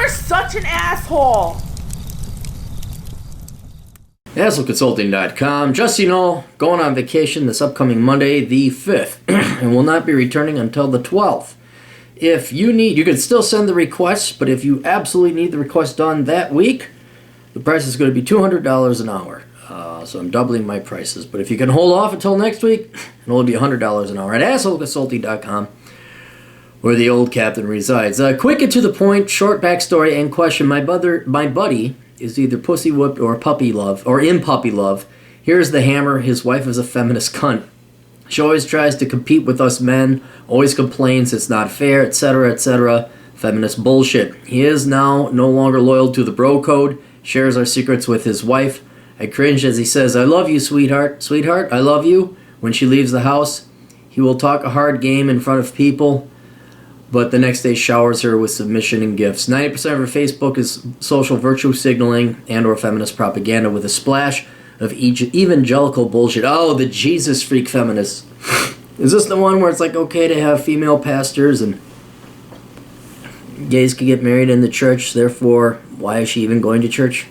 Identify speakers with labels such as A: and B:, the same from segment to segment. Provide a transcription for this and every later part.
A: You're such an asshole.
B: AssholeConsulting.com. Just so you know, going on vacation this upcoming Monday, the 5th, and will not be returning until the 12th. If you need, you can still send the requests, but if you absolutely need the request done that week, the price is going to be $200 an hour. So I'm doubling my prices. But if you can hold off until next week, it'll only be $100 an hour at AssholeConsulting.com, where the old captain resides. Quick and to the point, short backstory and question. My buddy is either pussy whooped or puppy love, or in puppy love. Here's the hammer. His wife is a feminist cunt. She always tries to compete with us men, always complains it's not fair, etc., etc. Feminist bullshit. He is now no longer loyal to the bro code, shares our secrets with his wife. I cringe as he says, "I love you, sweetheart. Sweetheart, I love you." When she leaves the house, he will talk a hard game in front of people, but the next day showers her with submission and gifts. 90% of her Facebook is social virtue signaling and or feminist propaganda with a splash of evangelical bullshit. Oh, the Jesus freak feminists. Is this the one where it's like okay to have female pastors and gays can get married in the church, therefore why is she even going to church?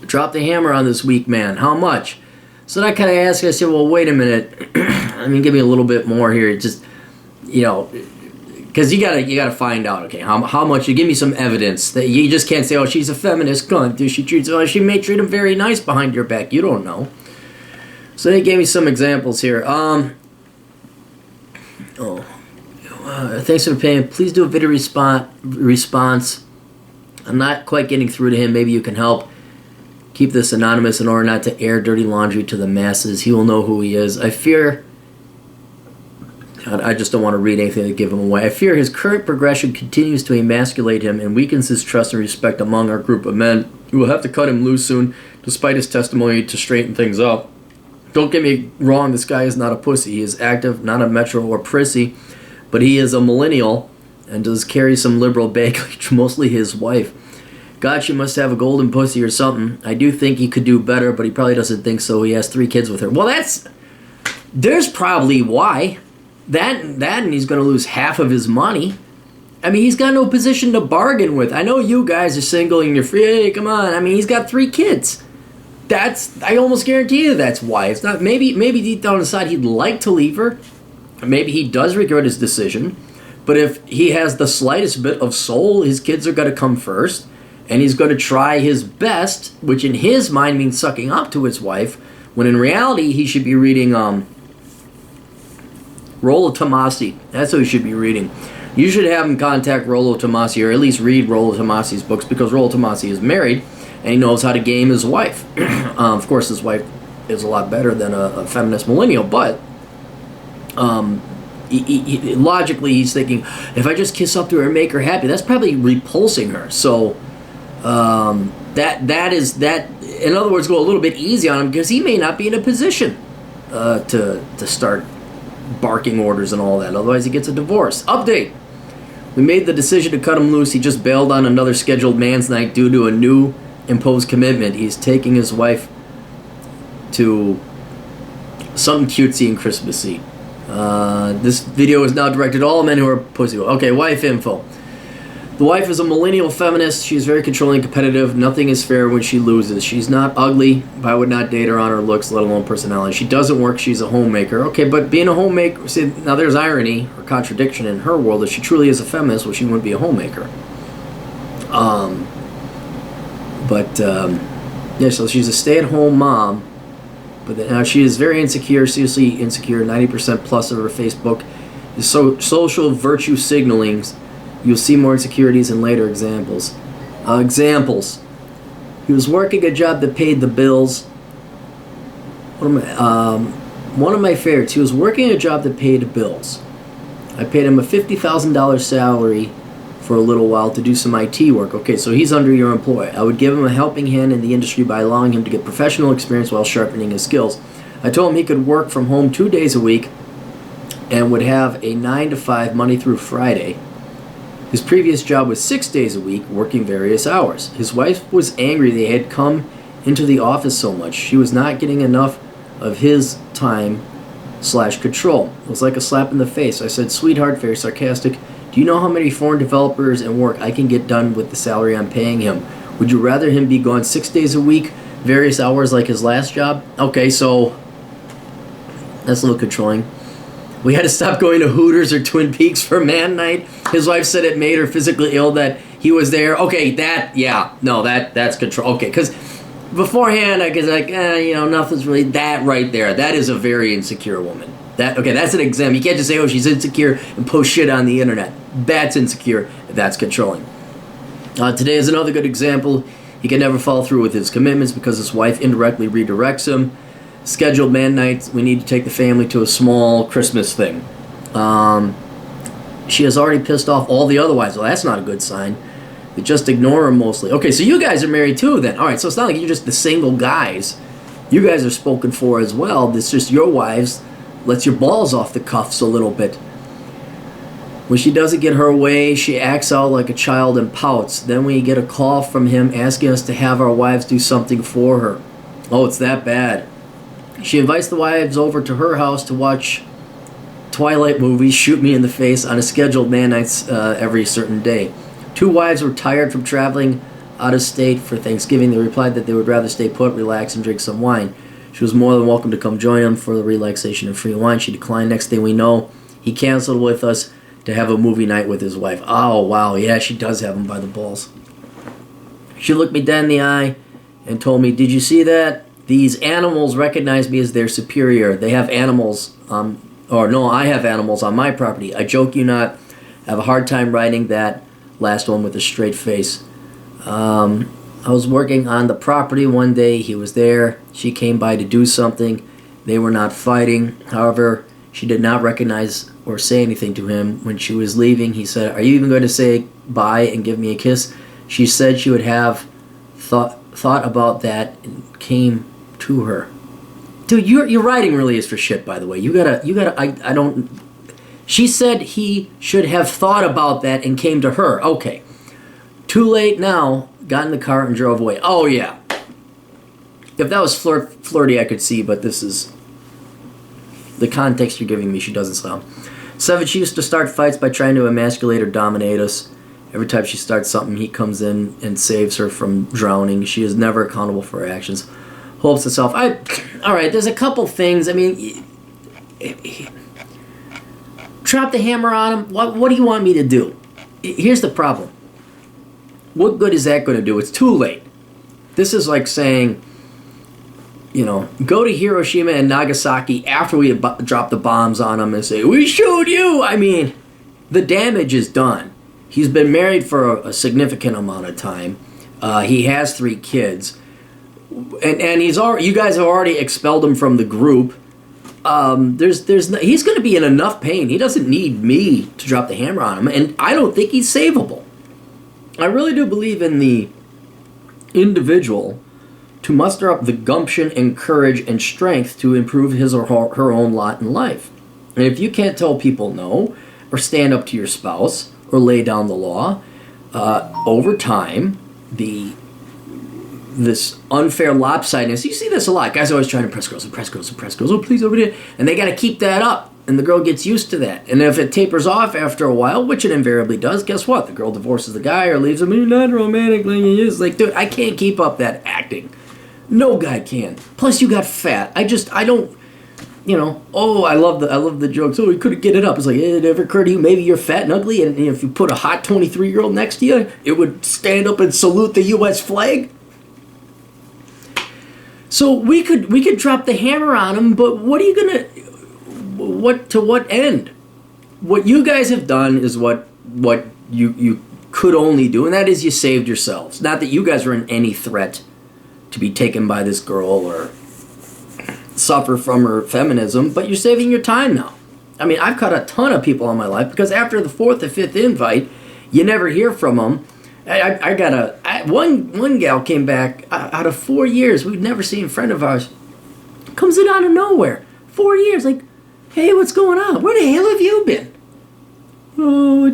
B: Drop the hammer on this weak man. How much? So then I kind of asked, I said, well, wait a minute. I mean, give me a little bit more here. Just, you know, because you gotta find out, okay, how much. You give me some evidence that you just can't say, oh, she's a feminist cunt. She may treat him very nice behind your back. You don't know. So they gave me some examples here. Thanks for paying. Please do a video response. I'm not quite getting through to him. Maybe you can help. Keep this anonymous in order not to air dirty laundry to the masses. He will know who he is. I fear... I just don't want to read anything to give him away. I fear his current progression continues to emasculate him and weakens his trust and respect among our group of men. We will have to cut him loose soon, despite his testimony, to straighten things up. Don't get me wrong, this guy is not a pussy. He is active, not a metro or prissy, but he is a millennial and does carry some liberal baggage, mostly his wife. God, she must have a golden pussy or something. I do think he could do better, but he probably doesn't think so. He has 3 kids with her. Well, there's probably why. That and he's going to lose half of his money. I mean, he's got no position to bargain with. I know you guys are single and you're free. Hey, come on. I mean, he's got 3 kids. I almost guarantee you that's why. It's not, maybe deep down inside he'd like to leave her. Maybe he does regret his decision. But if he has the slightest bit of soul, his kids are going to come first. And he's going to try his best, which in his mind means sucking up to his wife, when in reality he should be reading Rollo Tomassi. That's what he should be reading. You should have him contact Rollo Tomassi, or at least read Rollo Tomassi's books, because Rollo Tomassi is married, and he knows how to game his wife. Of course, his wife is a lot better than a feminist millennial, but logically he's thinking, if I just kiss up to her and make her happy, that's probably repulsing her. So... that is, in other words, go a little bit easy on him, because he may not be in a position to start barking orders and all that. Otherwise he gets a divorce. Update. We made the decision to cut him loose. He just bailed on another scheduled man's night due to a new imposed commitment. He's taking his wife to something cutesy and Christmassy. This video is now directed to all men who are pussy. Okay, wife info. The wife is a millennial feminist. She's very controlling and competitive. Nothing is fair when she loses. She's not ugly, but I would not date her on her looks, let alone personality. She doesn't work. She's a homemaker. Okay, but being a homemaker... See, now there's irony or contradiction in her world. If she truly is a feminist, well, she wouldn't be a homemaker. Yeah, so she's a stay-at-home mom. But now she is very insecure, seriously insecure. 90% plus of her Facebook is social virtue signalings. You'll see more insecurities in later examples. He was working a job that paid the bills. One of my favorites. He was working a job that paid bills. I paid him a $50,000 salary for a little while to do some IT work. Okay, so he's under your employ. I would give him a helping hand in the industry by allowing him to get professional experience while sharpening his skills. I told him he could work from home 2 days a week and would have a 9 to 5 Monday through Friday. His previous job was 6 days a week, working various hours. His wife was angry they had come into the office so much. She was not getting enough of his time/control. It was like a slap in the face. I said, "Sweetheart," very sarcastic, Do you know how many foreign developers and work I can get done with the salary I'm paying him? Would you rather him be gone 6 days a week, various hours like his last job? Okay, so that's a little controlling. We had to stop going to Hooters or Twin Peaks for man night. His wife said it made her physically ill that he was there. Okay, that's control. Okay, because beforehand I was like, nothing's really that right there. That is a very insecure woman. That's an example. You can't just say, oh, she's insecure and post shit on the internet. That's insecure. That's controlling. Today is another good example. He can never follow through with his commitments because his wife indirectly redirects him. Scheduled man nights. We need to take the family to a small Christmas thing. She has already pissed off all the other wives. Well, that's not a good sign. They just ignore her mostly. Okay, so you guys are married too then. All right, so it's not like you're just the single guys. You guys are spoken for as well. It's just your wives lets your balls off the cuffs a little bit. When she doesn't get her way, she acts out like a child and pouts. Then we get a call from him asking us to have our wives do something for her. Oh, it's that bad. She invites the wives over to her house to watch Twilight movies, shoot me in the face on a scheduled man nights every certain day. 2 wives were tired from traveling out of state for Thanksgiving. They replied that they would rather stay put, relax, and drink some wine. She was more than welcome to come join them for the relaxation and free wine. She declined. Next thing we know, he canceled with us to have a movie night with his wife. Oh, wow, yeah, she does have him by the balls. She looked me dead in the eye and told me, did you see that? These animals recognize me as their superior. They have animals, I have animals on my property. I joke you not. I have a hard time writing that last one with a straight face. I was working on the property one day. He was there. She came by to do something. They were not fighting. However, she did not recognize or say anything to him. When she was leaving, he said, are you even going to say bye and give me a kiss? She said she would have thought about that and came to her. Dude, your writing really is for shit, by the way. I don't... She said he should have thought about that and came to her. Okay. Too late now. Got in the car and drove away. Oh, yeah. If that was flirty, I could see, but this is... The context you're giving me, she doesn't sound. 7, she used to start fights by trying to emasculate or dominate us. Every time she starts something, he comes in and saves her from drowning. She is never accountable for her actions. Hopes herself. All right, there's a couple things. I mean, drop the hammer on him. What do you want me to do? Here's the problem. What good is that going to do? It's too late. This is like saying, go to Hiroshima and Nagasaki after we drop the bombs on them and say, we showed you. I mean, the damage is done. He's been married for a significant amount of time. He has 3 kids. And you guys have already expelled him from the group. He's going to be in enough pain. He doesn't need me to drop the hammer on him, and I don't think he's savable. I really do believe in the individual to muster up the gumption and courage and strength to improve his or her own lot in life. And if you can't tell people no, or stand up to your spouse, or lay down the law, over time, this unfair lopsidedness. You see this a lot. Guys are always trying to impress girls. Oh, please, over here. And they got to keep that up. And the girl gets used to that. And if it tapers off after a while, which it invariably does, guess what? The girl divorces the guy or leaves him. You're not romantic like he is. Like, dude, I can't keep up that acting. No guy can. Plus, you got fat. I don't... I love the jokes. Oh, he couldn't get it up. It's like, it never occurred to you, maybe you're fat and ugly, and if you put a hot 23-year-old next to you, it would stand up and salute the U.S. flag? So we could drop the hammer on him, but to what end? What you guys have done is what you could only do, and that is you saved yourselves. Not that you guys were in any threat to be taken by this girl or suffer from her feminism, but you're saving your time now. I mean, I've cut a ton of people in my life because after the 4th or 5th invite, you never hear from them. One gal came back out of 4 years. We'd never seen a friend of ours. Comes in out of nowhere. 4 years, like, hey, what's going on? Where the hell have you been? Oh,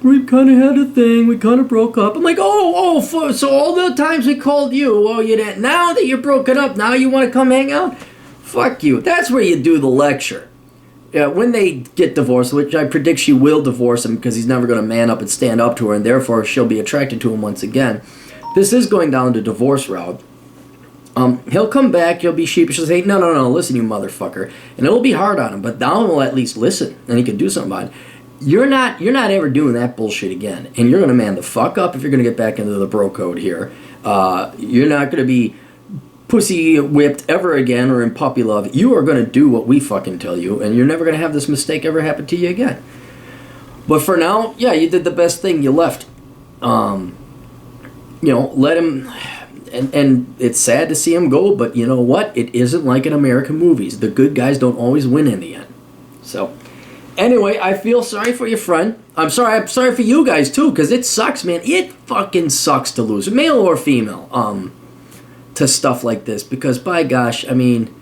B: we kind of had a thing. We kind of broke up. I'm like, so all the times we called you, you didn't. Now that you're broken up, now you want to come hang out? Fuck you. That's where you do the lecture. when they get divorced, which I predict she will divorce him because he's never going to man up and stand up to her, and therefore she'll be attracted to him once again. This is going down the divorce route. He'll come back, he'll be sheepish and say, no, listen, you motherfucker. And it'll be hard on him, but Donald will at least listen, and he can do something about it. You're not ever doing that bullshit again, and you're going to man the fuck up if you're going to get back into the bro code here. You're not going to be pussy whipped ever again or in puppy love. You are going to do what we fucking tell you, and you're never going to have this mistake ever happen to you again. But for now, yeah, you did the best thing. You left. Let him... And it's sad to see him go, but you know what? It isn't like in American movies. The good guys don't always win in the end. So, anyway, I feel sorry for your friend. I'm sorry for you guys, too, because it sucks, man. It fucking sucks to lose, male or female, to stuff like this. Because, by gosh, I mean,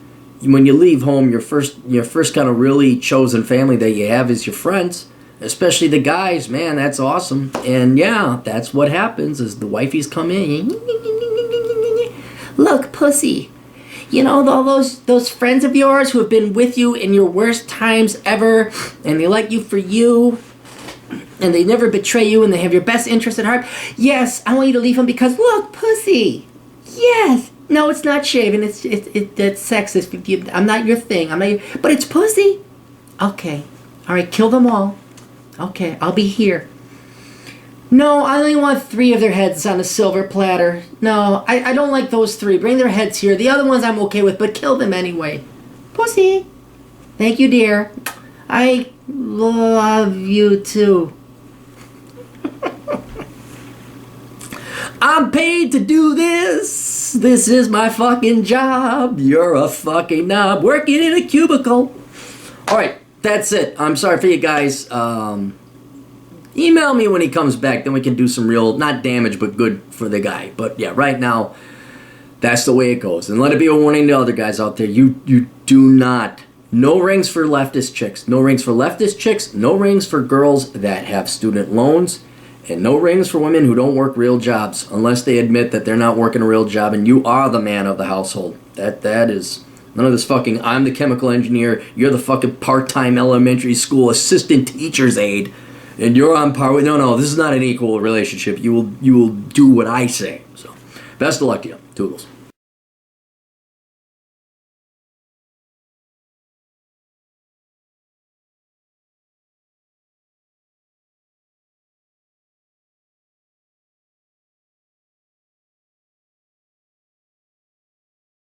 B: when you leave home, your first kind of really chosen family that you have is your friends. Especially the guys, man, that's awesome. And, yeah, that's what happens is the wifeys come in. Look, pussy, all those friends of yours who have been with you in your worst times ever, and they like you for you, and they never betray you, and they have your best interest at heart. Yes, I want you to leave them because, look, pussy. Yes. No, it's not shaving. It's sexist. I'm not your thing. But it's pussy. Okay. All right, kill them all. Okay, I'll be here. No, I only want 3 of their heads on a silver platter. No, I don't like those 3. Bring their heads here. The other ones I'm okay with, but kill them anyway. Pussy. Thank you, dear. I love you, too. I'm paid to do this. This is my fucking job. You're a fucking knob working in a cubicle. All right, that's it. I'm sorry for you guys. Email me when he comes back, then we can do some real, not damage, but good for the guy. But yeah, right now, that's the way it goes. And let it be a warning to other guys out there. You do not, no rings for leftist chicks. No rings for leftist chicks. No rings for girls that have student loans. And no rings for women who don't work real jobs, unless they admit that they're not working a real job and you are the man of the household. That is, none of this fucking, I'm the chemical engineer, you're the fucking part-time elementary school assistant teacher's aide. And you're on par with... No, this is not an equal relationship. You will do what I say. So, best of luck to you. Toodles.